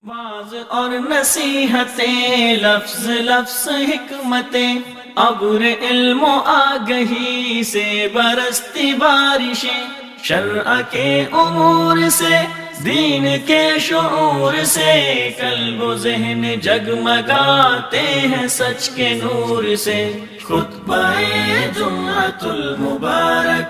Was اور نصیحتیں، لفظ لفظ حکمتیں، ابر علم و آگہی سے برستی بارشیں، شرع کے امور سے، دین کے شعور سے، قلب و ذہن جگمگاتے ہیں سچ کے نور سے۔ خطبہ جمعۃ المبارک،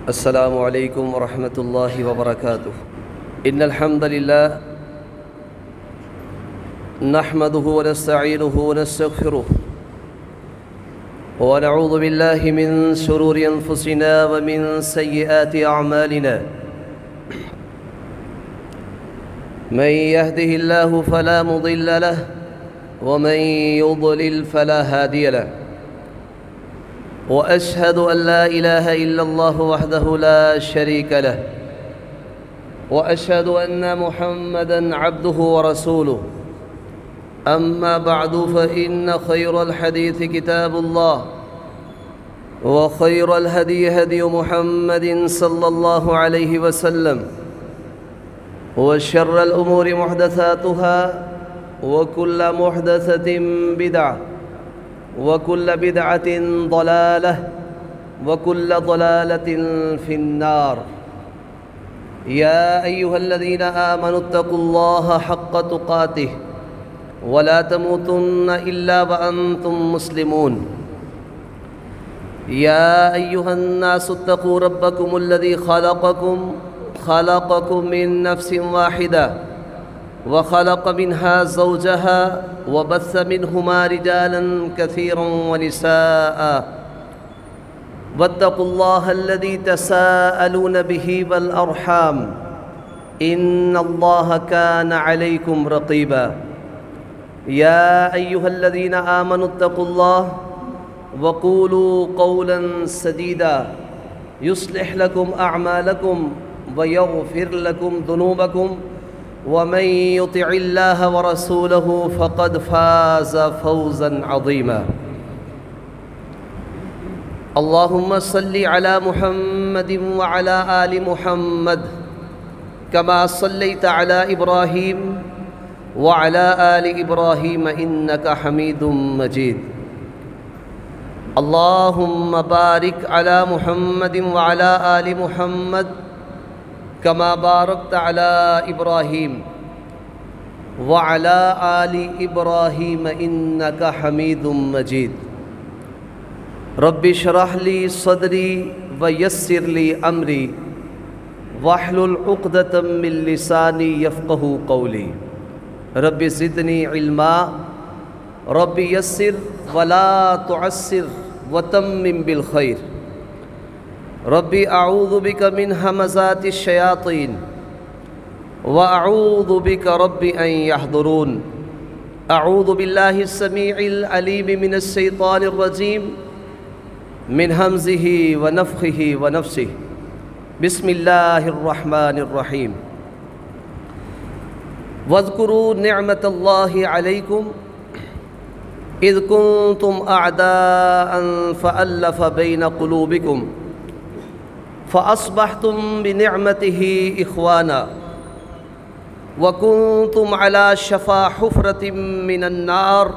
السلام علیکم ورحمۃ اللہ وبرکاتہ۔ ان الحمد للہ نحمده ونستعینه ونستغفره ونعوذ باللہ من شرور انفسنا ومن سیئات اعمالنا، من يهده الله فلا مضل له ومن يضلل فلا هادي له، وأشهد أن لا إله إلا الله وحده لا شريك له، وأشهد أن محمدًا عبده ورسوله، أما بعد فإن خير الحديث كتاب الله، وخير الهدي هدي محمد صلى الله عليه وسلم، وشر الأمور محدثاتها، وكل محدثة بدعة، وكل بدعة ضلالة، وكل ضلالة في النار۔ يا أيها الذين آمنوا اتقوا الله حق تقاته ولا تموتن إلا وأنتم مسلمون۔ يا أيها الناس اتقوا ربكم الذي خلقكم من نفس واحدة، وخلق منها زوجها، وبث منهما رجالا كثيرا ونساء، واتقوا الله الذي تساءلون به والأرحام، إن الله كان عليكم رقيبا۔ يا أيها الذين آمنوا اتقوا الله وقولوا قولا سديدا يصلح لكم أعمالكم ويغفر لكم ذنوبكم، ومن يطع الله ورسوله فقد فاز فوزا عظيما۔ اللهم صل على محمد وعلى آل محمد كما صليت على إبراهيم وعلى آل إبراهيم إنك حميد مجيد۔ اللهم بارك على محمد وعلى آل محمد كما باركت على إبراهيم وعلى آل إبراهيم إنك حميد مجيد۔ رب اشرح لي صدري ويسر لي أمري واحلل عقدة من لساني يفقه قولي۔ رب زدني علما، رب يسر ولا تعسر وتمم بالخير۔ ربی اعوذ بک من ہمزات الشیاطین واعوذ بک رب ان یحضرون۔ اعوذ باللہ السمیع العلیم من الشیطان الرجیم، من ہمزہ ونفخہ ونفسہ، بسم اللہ الرحمن الرحیم۔ واذکروا نعمت اللہ علیکم اذ کنتم اعداء فألف بین قلوبکم فأصبحتم بنعمته إخوانا وكنتم على شفا حفرة من النار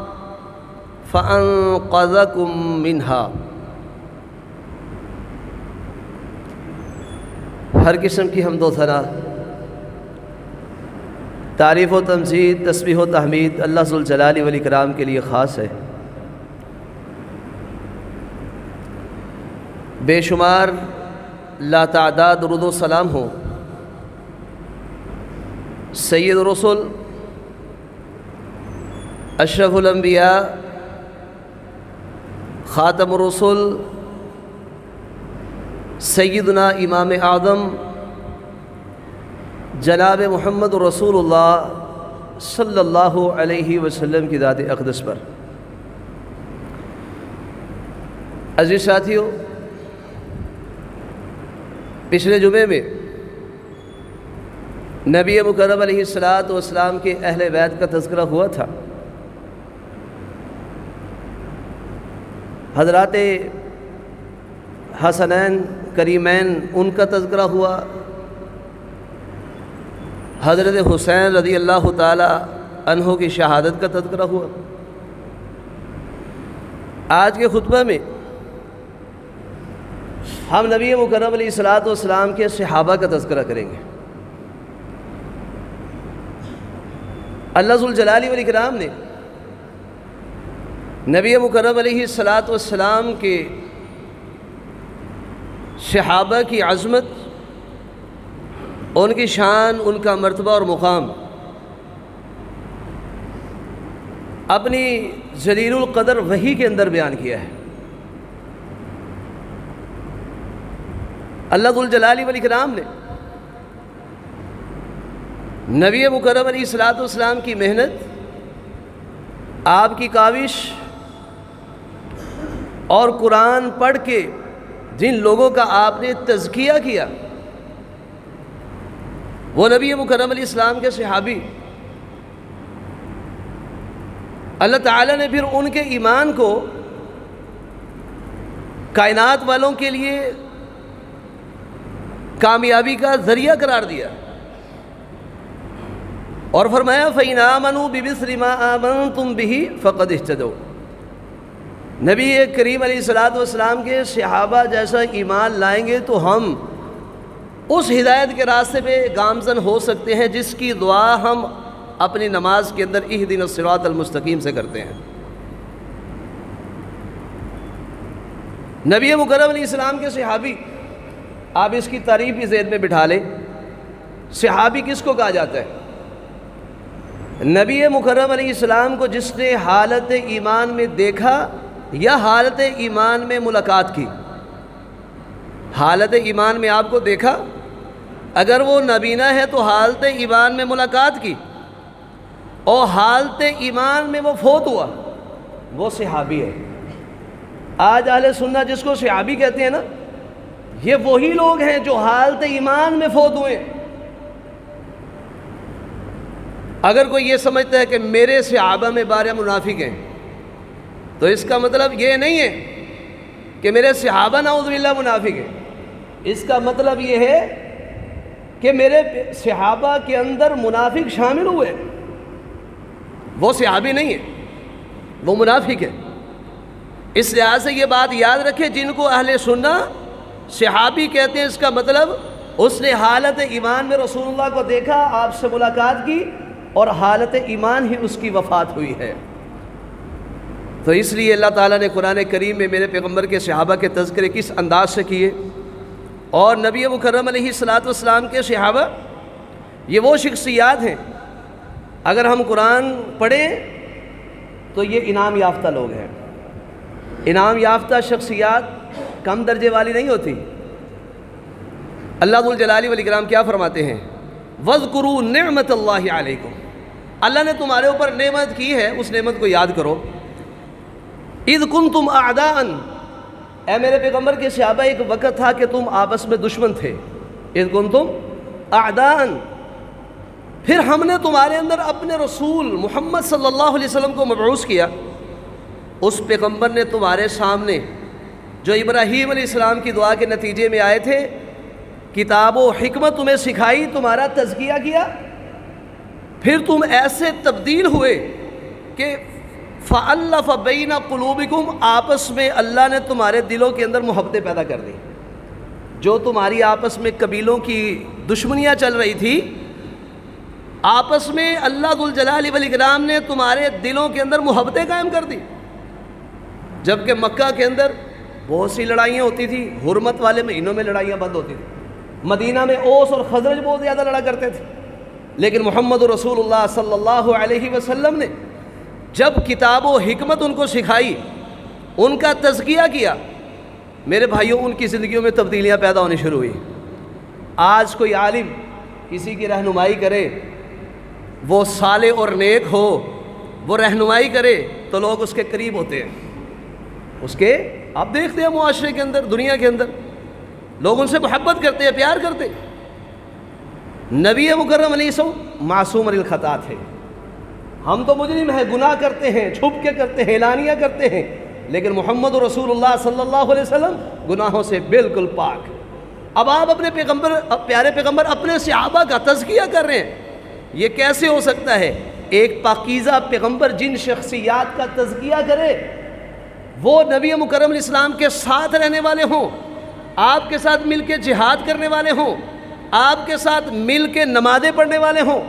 فأنقذكم منها۔ ہر قسم کی حمد و ثنا، تعریف و تمجید، تسبیح و تحمید اللہ ذوالجلال والاکرام کے لیے خاص ہے۔ بے شمار لا تعداد درود و سلام ہو سید الرسل، اشرف الانبیاء، خاتم الرسل، سیدنا امام اعظم جناب محمد رسول اللہ صلی اللہ علیہ وسلم کی ذات اقدس پر۔ عزیز ساتھیو، پچھلے جمعے میں نبی مکرم علیہ الصلاۃ والسلام کے اہل بیت کا تذکرہ ہوا تھا۔ حضرات حسنین کریمین ان کا تذکرہ ہوا، حضرت حسین رضی اللہ تعالی عنہ کی شہادت کا تذکرہ ہوا۔ آج کے خطبہ میں ہم نبی مکرم علیہ الصلاۃ والسلام کے صحابہ کا تذکرہ کریں گے۔ اللہ ذوالجلال والاکرام نے نبی مکرم علیہ الصلاۃ والسلام کے صحابہ کی عظمت، ان کی شان، ان کا مرتبہ اور مقام اپنی جلیل القدر وحی کے اندر بیان کیا ہے۔ اللہ ذوالجلال والاکرام نے نبی مکرم علیہ الصلاۃ والسلام کی محنت، آپ کی کاوش اور قرآن پڑھ کے جن لوگوں کا آپ نے تزکیہ کیا، وہ نبی مکرم علیہ السلام کے صحابی، اللہ تعالیٰ نے پھر ان کے ایمان کو کائنات والوں کے لیے کامیابی کا ذریعہ قرار دیا اور فرمایا فَإِنْ آمَنُوا بِمِثْلِ مَا آمَنْتُمْ بِهِ فَقَدِ اهْتَدَوْا۔ نبی کریم علیہ الصلاۃ والسلام کے صحابہ جیسا ایمان لائیں گے تو ہم اس ہدایت کے راستے پہ گامزن ہو سکتے ہیں جس کی دعا ہم اپنی نماز کے اندر اہدنا الصراط المستقیم سے کرتے ہیں۔ نبی مکرم علیہ السلام کے صحابی، آپ اس کی تعریف بھی ذہن میں بٹھا لیں، صحابی کس کو کہا جاتا ہے؟ نبی مکرم علیہ السلام کو جس نے حالت ایمان میں دیکھا یا حالت ایمان میں ملاقات کی۔ حالت ایمان میں آپ کو دیکھا، اگر وہ نابینا ہے تو حالت ایمان میں ملاقات کی، اور حالت ایمان میں وہ فوت ہوا، وہ صحابی ہے۔ آج اہل سنت جس کو صحابی کہتے ہیں نا، یہ وہی لوگ ہیں جو حالت ایمان میں فوت ہوئے۔ اگر کوئی یہ سمجھتا ہے کہ میرے صحابہ میں بارہ منافق ہیں، تو اس کا مطلب یہ نہیں ہے کہ میرے صحابہ نعوذ باللہ منافق ہیں۔ اس کا مطلب یہ ہے کہ میرے صحابہ کے اندر منافق شامل ہوئے، وہ صحابی نہیں ہے، وہ منافق ہے۔ اس لحاظ سے یہ بات یاد رکھے، جن کو اہل سنت صحابی کہتے ہیں، اس کا مطلب اس نے حالت ایمان میں رسول اللہ کو دیکھا، آپ سے ملاقات کی، اور حالت ایمان ہی اس کی وفات ہوئی ہے۔ تو اس لیے اللہ تعالیٰ نے قرآن کریم میں میرے پیغمبر کے صحابہ کے تذکرے کس انداز سے کیے، اور نبی مکرم علیہ الصلاۃ والسلام کے صحابہ یہ وہ شخصیات ہیں، اگر ہم قرآن پڑھیں تو یہ انعام یافتہ لوگ ہیں۔ انعام یافتہ شخصیات کم درجے والی نہیں ہوتی۔ اللہ ذوالجلال والاکرام کیا فرماتے ہیں؟ وَاذْكُرُوا نِعْمَةَ اللَّهِ عَلَيْكُمْ۔ اللہ نے تمہارے اوپر نعمت کی ہے، اس نعمت کو یاد کرو۔ اِذْ كُنْتُمْ أَعْدَاءً، اے میرے پیغمبر کے صحابہ، ایک وقت تھا کہ تم آپس میں دشمن تھے۔ اِذْ كُنْتُمْ أَعْدَاءً، پھر ہم نے تمہارے اندر اپنے رسول محمد صلی اللہ علیہ وسلم کو مبعوث کیا۔ اس پیغمبر نے تمہارے سامنے جو ابراہیم علیہ السلام کی دعا کے نتیجے میں آئے تھے، کتاب و حکمت تمہیں سکھائی، تمہارا تزکیہ کیا، پھر تم ایسے تبدیل ہوئے کہ فَأَلَّفَ بَيْنَ قُلُوبِكُمْ، آپس میں اللہ نے تمہارے دلوں کے اندر محبتیں پیدا کر دی۔ جو تمہاری آپس میں قبیلوں کی دشمنیاں چل رہی تھی، آپس میں اللہ ذوالجلال والاکرام نے تمہارے دلوں کے اندر محبتیں قائم کر دی۔ جبکہ مکہ کے اندر بہت سی لڑائیاں ہوتی تھی، حرمت والے مہینوں میں لڑائیاں بند ہوتی تھیں، مدینہ میں اوس اور خزرج بہت زیادہ لڑا کرتے تھے، لیکن محمد رسول اللہ صلی اللہ علیہ وسلم نے جب کتاب و حکمت ان کو سکھائی، ان کا تزکیہ کیا، میرے بھائیوں ان کی زندگیوں میں تبدیلیاں پیدا ہونی شروع ہوئی۔ آج کوئی عالم کسی کی رہنمائی کرے، وہ صالح اور نیک ہو، وہ رہنمائی کرے تو لوگ اس کے قریب ہوتے ہیں۔ اس کے آپ دیکھتے ہیں معاشرے کے اندر، دنیا کے اندر لوگ ان سے محبت کرتے ہیں، پیار کرتے ہیں۔ نبی مکرم علیہ السلام معصوم عن الخطا تھے، ہم تو مجرم ہیں، گناہ کرتے ہیں، چھپ کے کرتے ہیں، اعلانیہ کرتے ہیں، لیکن محمد رسول اللہ صلی اللہ علیہ وسلم گناہوں سے بالکل پاک۔ اب آپ اپنے پیغمبر، پیارے پیغمبر اپنے صحابہ کا تزکیہ کر رہے ہیں، یہ کیسے ہو سکتا ہے؟ ایک پاکیزہ پیغمبر جن شخصیات کا تزکیہ کرے وہ نبی مکرم علیہ السلام کے ساتھ رہنے والے ہوں، آپ کے ساتھ مل کے جہاد کرنے والے ہوں، آپ کے ساتھ مل کے نمازیں پڑھنے والے ہوں،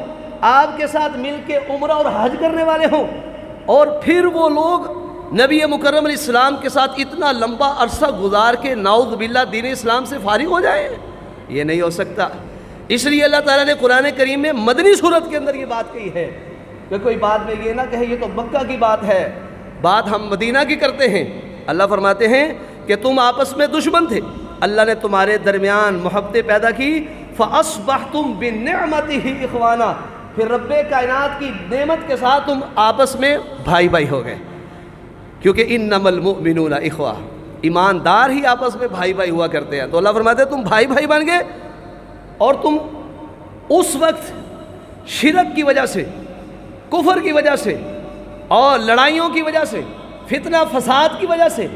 آپ کے ساتھ مل کے عمرہ اور حج کرنے والے ہوں، اور پھر وہ لوگ نبی مکرم علیہ السلام کے ساتھ اتنا لمبا عرصہ گزار کے نعوذ باللہ دین اسلام سے فارغ ہو جائیں؟ یہ نہیں ہو سکتا۔ اس لیے اللہ تعالیٰ نے قرآن کریم میں مدنی صورت کے اندر یہ بات کہی ہے کہ کوئی بات میں یہ نہ کہے یہ تو مکہ کی بات ہے، بات ہم مدینہ کی کرتے ہیں۔ اللہ فرماتے ہیں کہ تم آپس میں دشمن تھے، اللہ نے تمہارے درمیان محبتیں پیدا کی، فَأَصْبَحْتُمْ بِنِعْمَتِهِ إِخْوَانًا، پھر رب کائنات کی نعمت کے ساتھ تم آپس میں بھائی بھائی ہو گئے، کیونکہ انما المؤمنون اخوہ، ایماندار ہی آپس میں بھائی بھائی ہوا کرتے ہیں۔ تو اللہ فرماتے ہیں تم بھائی بھائی بن گئے، اور تم اس وقت شرک کی وجہ سے، کفر کی وجہ سے، اور لڑائیوں کی وجہ سے، فتنہ فساد کی وجہ سے،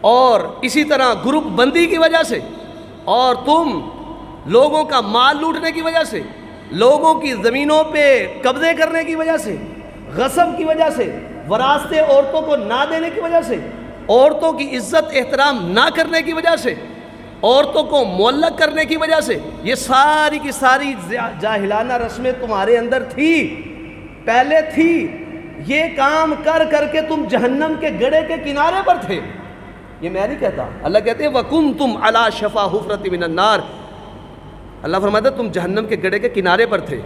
اور اسی طرح گروپ بندی کی وجہ سے، اور تم لوگوں کا مال لوٹنے کی وجہ سے، لوگوں کی زمینوں پہ قبضے کرنے کی وجہ سے، غصب کی وجہ سے، وراثتیں عورتوں کو نہ دینے کی وجہ سے، عورتوں کی عزت احترام نہ کرنے کی وجہ سے، عورتوں کو معلق کرنے کی وجہ سے، یہ ساری کی ساری جاہلانہ رسمیں تمہارے اندر تھی، پہلے تھی۔ یہ کام کر کر کے تم جہنم کے گڑھے کے کنارے پر تھے، یہ میں نہیں کہتا، اللہ کہتے ہیں وَكُنْتُمْ عَلَى شَفَا حُفْرَةٍ مِنَ النَّارِ، اللہ فرماتا ہے تم جہنم کے گڑھے کے کنارے پر تھے،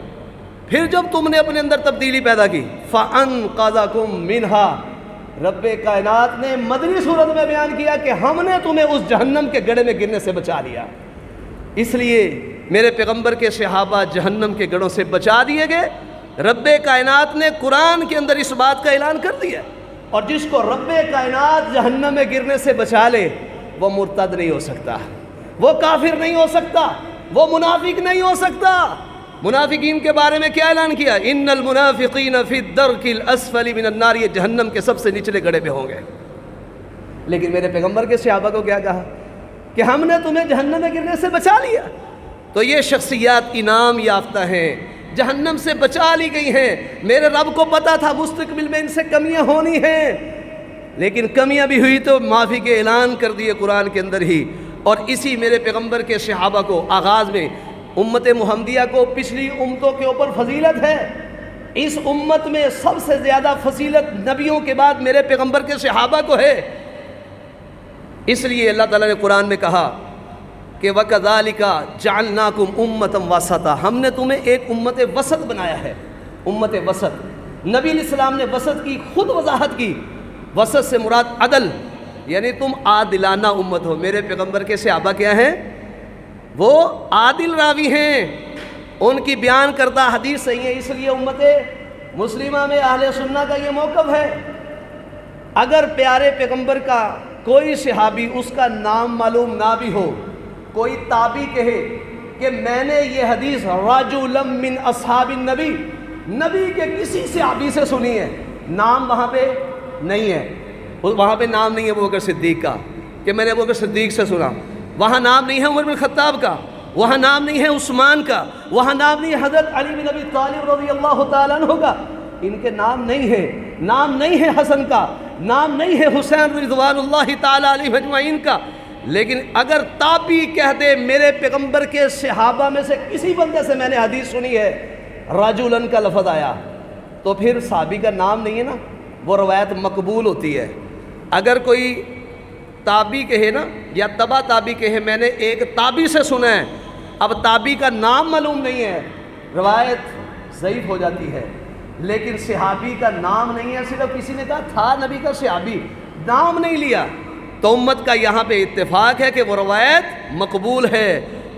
پھر جب تم نے اپنے اندر تبدیلی پیدا کی فَأَنْقَذَكُمْ مِنْهَا، رب کائنات نے مدنی صورت میں بیان کیا کہ ہم نے تمہیں اس جہنم کے گڑھے میں گرنے سے بچا لیا۔ اس لیے میرے پیغمبر کے صحابہ جہنم کے گڑھوں سے بچا دیے گئے۔ رب کائنات نے قرآن کے اندر اس بات کا اعلان کر دیا، اور جس کو رب کائنات جہنم میں گرنے سے بچا لے وہ مرتد نہیں ہو سکتا، وہ کافر نہیں ہو سکتا، وہ منافق نہیں ہو سکتا۔ منافقین کے بارے میں کیا اعلان کیا؟ ان المنافقین فی الدرک الاسفل من النار، یہ جہنم کے سب سے نچلے گڑھے پہ ہوں گے۔ لیکن میرے پیغمبر کے صحابہ کو کیا کہا کہ ہم نے تمہیں جہنم میں گرنے سے بچا لیا۔ تو یہ شخصیات انعام یافتہ ہیں، جہنم سے بچا لی گئی ہیں۔ میرے رب کو پتا تھا مستقبل میں ان سے کمیاں ہونی ہیں، لیکن کمیاں بھی ہوئی تو معافی کے اعلان کر دیے قرآن کے اندر ہی۔ اور اسی میرے پیغمبر کے صحابہ کو آغاز میں، امت محمدیہ کو پچھلی امتوں کے اوپر فضیلت ہے، اس امت میں سب سے زیادہ فضیلت نبیوں کے بعد میرے پیغمبر کے صحابہ کو ہے۔ اس لیے اللہ تعالیٰ نے قرآن میں کہا کہ وَكَذَلِكَ جَعَلْنَاكُمْ أُمَّةً وَسَطًا، ہم نے تمہیں ایک امت وسط بنایا ہے۔ امت وسط، نبی علیہ السلام نے وسط کی خود وضاحت کی، وسط سے مراد عدل، یعنی تم عادلانہ امت ہو۔ میرے پیغمبر کے صحابہ کیا ہیں؟ وہ عادل راوی ہیں، ان کی بیان کردہ حدیث صحیح ہے۔ اس لیے امت مسلمہ میں اہل سنہ کا یہ موقف ہے، اگر پیارے پیغمبر کا کوئی صحابی اس کا نام معلوم نہ بھی ہو، کوئی تابعی کہے کہ میں نے یہ حدیث رجلا من اصحاب النبی، نبی کے کسی صحابی سے سنی ہے، نام وہاں پہ نہیں ہے، وہاں پہ نام نہیں ہے ابوبکر صدیق کا کہ میں نے ابوبکر صدیق سے سنا، وہاں نام نہیں ہے عمر بن خطاب کا، وہاں نام نہیں ہے عثمان کا، وہاں نام نہیں ہے حضرت علی بن ابی طالب رضی اللہ تعالیٰ عنہ کا، ان کے نام نہیں ہے، نام نہیں ہے حسن کا، نام نہیں ہے حسین رضوان اللہ تعالیٰ علیہ اجمعین کا۔ لیکن اگر تابعی کہہ دے میرے پیغمبر کے صحابہ میں سے کسی بندے سے میں نے حدیث سنی ہے، رجلن کا لفظ آیا، تو پھر صحابی کا نام نہیں ہے نا، وہ روایت مقبول ہوتی ہے۔ اگر کوئی تابعی کہے نا، یا تبع تابعی کہے میں نے ایک تابعی سے سنا ہے، اب تابعی کا نام معلوم نہیں ہے، روایت ضعیف ہو جاتی ہے۔ لیکن صحابی کا نام نہیں ہے، صرف کسی نے کہا تھا نبی کا صحابی، نام نہیں لیا، تو امت کا یہاں پہ اتفاق ہے کہ وہ روایت مقبول ہے،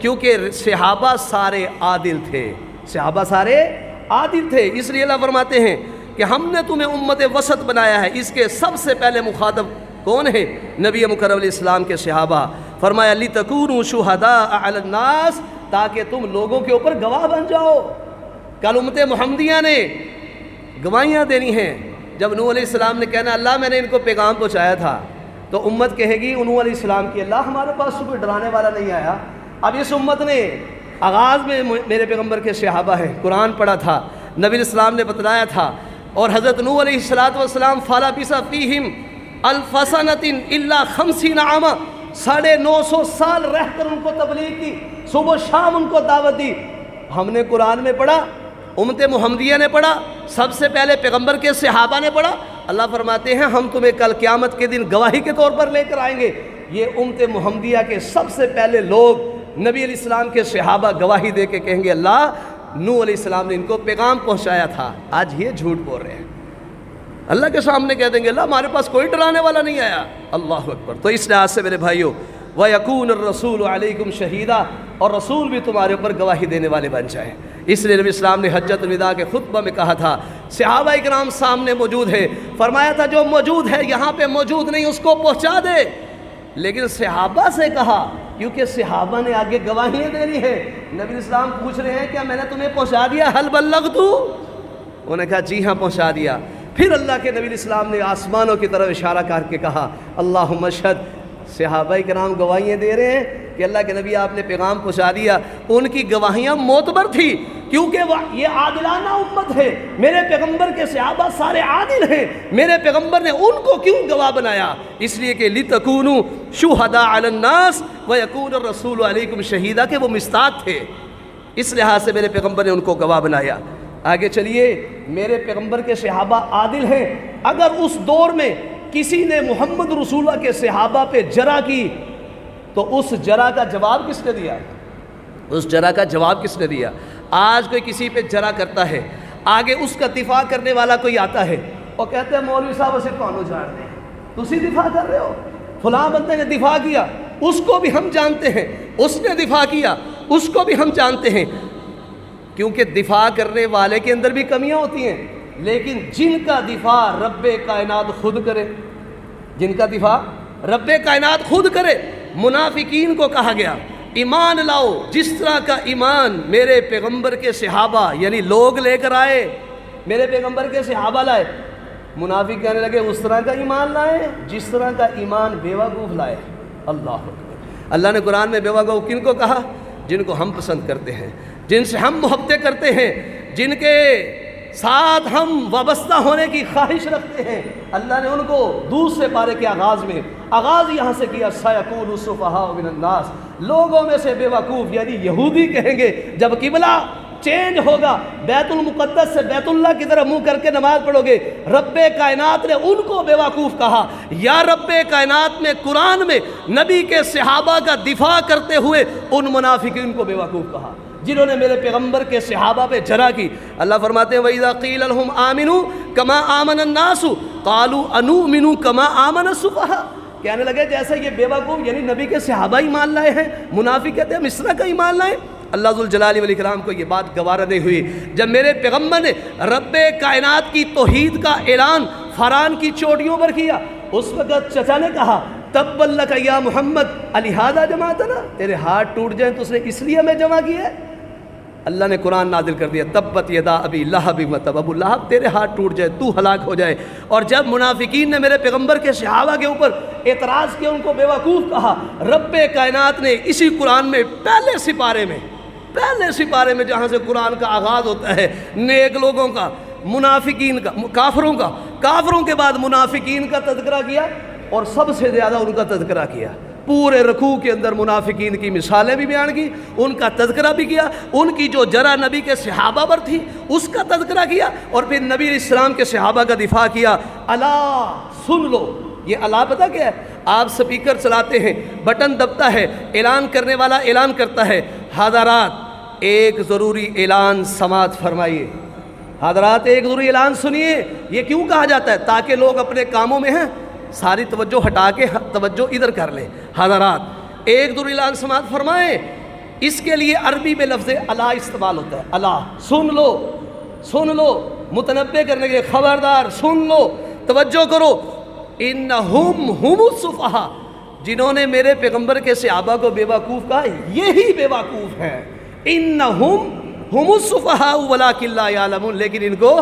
کیونکہ صحابہ سارے عادل تھے، صحابہ سارے عادل تھے۔ اس لیے اللہ فرماتے ہیں کہ ہم نے تمہیں امت وسط بنایا ہے۔ اس کے سب سے پہلے مخاطب کون ہے؟ نبی مکرم علیہ السلام کے صحابہ. فرمایا لِتَكُونُوا شُهَدَاءَ عَلَى النَّاسِ، تاکہ تم لوگوں کے اوپر گواہ بن جاؤ. کل امت محمدیہ نے گواہیاں دینی ہیں. جب نوح علیہ السلام نے کہنا اللہ میں نے ان کو پیغام پہنچایا تھا، تو امت کہے گی نوح علیہ السلام کی اللہ ہمارے پاس کوئی ڈرانے والا نہیں آیا. اب اس امت نے آغاز میں میرے پیغمبر کے صحابہ ہیں، قرآن پڑھا تھا، نبی علیہ السلام نے بتلایا تھا، اور حضرت نوح علیہ السلام فَلَبِثَ فِيهِمْ أَلْفَ سَنَةٍ إِلَّا 50 عاما، 950 سال رہ کر ان کو تبلیغ کی، صبح و شام ان کو دعوت دی. ہم نے قرآن میں پڑھا، امت محمدیہ نے پڑھا، سب سے پہلے پیغمبر کے صحابہ نے پڑھا. اللہ فرماتے ہیں ہم تمہیں کل قیامت کے دن گواہی کے طور پر لے کر آئیں گے. یہ امت محمدیہ کے سب سے پہلے لوگ نبی علیہ السلام کے صحابہ گواہی دے کے کہیں گے اللہ نوح علیہ السلام نے ان کو پیغام پہنچایا تھا. آج یہ جھوٹ بول رہے ہیں، اللہ کے سامنے کہہ دیں گے اللہ ہمارے پاس کوئی ڈرانے والا نہیں آیا. اللہ اکبر. تو اس لحاظ سے میرے بھائیوں وَيَكُونَ الرَّسُولُ عَلَيْكُمْ شَهِيدًا، اور رسول بھی تمہارے اوپر گواہی دینے والے بن جائیں. اس لیے نبی اسلام نے حجۃ الوداع کے خطبہ میں کہا تھا، صحابہ اکرام سامنے موجود ہے، فرمایا تھا جو موجود ہے یہاں پہ موجود نہیں اس کو پہنچا دے. لیکن صحابہ سے کہا کیونکہ صحابہ نے آگے گواہیاں دینی ہے. نبی اسلام پوچھ رہے ہیں کیا میں نے تمہیں پہنچا دیا؟ حل بلغت؟ انہوں نے کہا جی ہاں پہنچا دیا. پھر اللہ کے نبی اسلام نے آسمانوں کی طرف اشارہ کر کے کہا اللہم اشہد. صحابہ کرام گواہیاں دے رہے ہیں کہ اللہ کے نبی آپ نے پیغام پہنچا دیا. ان کی گواہیاں معتبر تھی کیونکہ یہ عادلانہ امت ہے. میرے پیغمبر کے صحابہ سارے عادل ہیں، میرے پیغمبر نے ان کو کیوں گواہ بنایا؟ اس لیے کہ لِتَكُونُوا شُهَدَاءَ عَلَى النَّاسِ وَيَكُونَ الرَّسُولُ عَلَيْكُمْ شَهِيدًا، کہ وہ مصداق تھے. اس لحاظ سے میرے پیغمبر نے ان کو گواہ بنایا. آگے چلیے، میرے پیغمبر کے صحابہ عادل ہیں. اگر اس دور میں کسی نے محمد رسول اللہ کے صحابہ پہ جرح کی تو اس جرح کا جواب کس نے دیا؟ اس جرح کا جواب کس نے دیا؟ آج کوئی کسی پہ جرح کرتا ہے، آگے اس کا دفاع کرنے والا کوئی آتا ہے اور کہتے ہیں مولوی صاحب اسے کونوں جانتے ہیں، تسی دفاع کر رہے ہو، فلاں بندے نے دفاع کیا، اس کو بھی ہم جانتے ہیں، اس نے دفاع کیا، اس کو بھی ہم جانتے ہیں. کیونکہ دفاع کرنے والے کے اندر بھی کمیاں ہوتی ہیں، لیکن جن کا دفاع رب کائنات خود کرے، جن کا دفاع رب کائنات خود کرے. منافقین کو کہا گیا ایمان لاؤ جس طرح کا ایمان میرے پیغمبر کے صحابہ یعنی لوگ لے کر آئے، میرے پیغمبر کے صحابہ لائے. منافق کہنے لگے اس طرح کا ایمان لائے جس طرح کا ایمان بیوقوف لائے. اللہ اکبر. اللہ نے قرآن میں بیوقوف کن کو کہا؟ جن کو ہم پسند کرتے ہیں، جن سے ہم محبتیں کرتے ہیں، جن کے ساتھ ہم وابستہ ہونے کی خواہش رکھتے ہیں. اللہ نے ان کو دوسرے پارے کے آغاز میں یہاں سے کیا سَيَقُولُ السُّفَهَاءُ مِنَ النَّاسِ، لوگوں میں سے بے وقوف یعنی یہودی کہیں گے جب قبلہ چینج ہوگا، بیت المقدس سے بیت اللہ کی طرف منہ کر کے نماز پڑھو گے، رب کائنات نے ان کو بے وقوف کہا. یا رب کائنات نے قرآن میں نبی کے صحابہ کا دفاع کرتے ہوئے ان منافقین کو بے وقوف کہا جنہوں نے میرے پیغمبر کے صحابہ پہ جرح کی. اللہ فرماتے ہیں وَإِذَا قِيلَ لَهُمْ آمِنُوا كَمَا آمَنَ النَّاسُ قَالُوا أَنُؤْمِنُ كَمَا آمَنَ السُّفَهَاءُ. کہنے لگے جیسے یہ بے وقوف یعنی نبی کے صحابہ ایمان لائے ہیں، منافق کہتے ہیں ہم اس طرح کا ایمان لائے. اللہ ذوالجلال والاکرام کو یہ بات گوارا نہیں ہوئی. جب میرے پیغمبر نے رب کائنات کی توحید کا اعلان فران کی چوٹیوں پر کیا، اس وقت چچا نے کہا تبا لک یا محمد الہذا جمعتنا، تیرے ہاتھ ٹوٹ جائیں تو اس نے اس لیے ہمیں جمع کیا ہے. اللہ نے قرآن نازل کر دیا تبت یدا ابی لہب وتب، ابو لہب تیرے ہاتھ ٹوٹ جائے، تو ہلاک ہو جائے. اور جب منافقین نے میرے پیغمبر کے صحابہ کے اوپر اعتراض کیا، ان کو بے وقوف کہا، رب کائنات نے اسی قرآن میں پہلے سپارے میں جہاں سے قرآن کا آغاز ہوتا ہے نیک لوگوں کا، منافقین کا، کافروں کے بعد منافقین کا تذکرہ کیا اور سب سے زیادہ ان کا تذکرہ کیا. پورے رکوع کے اندر منافقین کی مثالیں بھی بیان کی، ان کا تذکرہ بھی کیا، ان کی جو جرح نبی کے صحابہ پر تھی اس کا تذکرہ کیا، اور پھر نبی علیہ السلام کے صحابہ کا دفاع کیا. الا سن لو، یہ اللہ پتہ کیا ہے؟ آپ سپیکر چلاتے ہیں، بٹن دبتا ہے، اعلان کرنے والا اعلان کرتا ہے. حضرات ایک ضروری اعلان سماعت فرمائیے. حضرات ایک ضروری اعلان سنیے. یہ کیوں کہا جاتا ہے؟ تاکہ لوگ اپنے کاموں میں ہیں ساری توجہ ہٹا کے توجہ ادھر کر لیں. حضرات ایک ضروری اعلان سماعت فرمائیں. اس کے لیے عربی میں لفظ الا استعمال ہوتا ہے. الا سن لو، متنبہ کرنے کے لیے خبردار، سن لو، توجہ کرو. انہم ہم السفہاء، جنہوں نے میرے پیغمبر کے صحابہ کو بیوقوف کہا یہی بیوقوف ہیں. انہم ہم السفہاء ولکن لا یعلمون، لیکن ان کو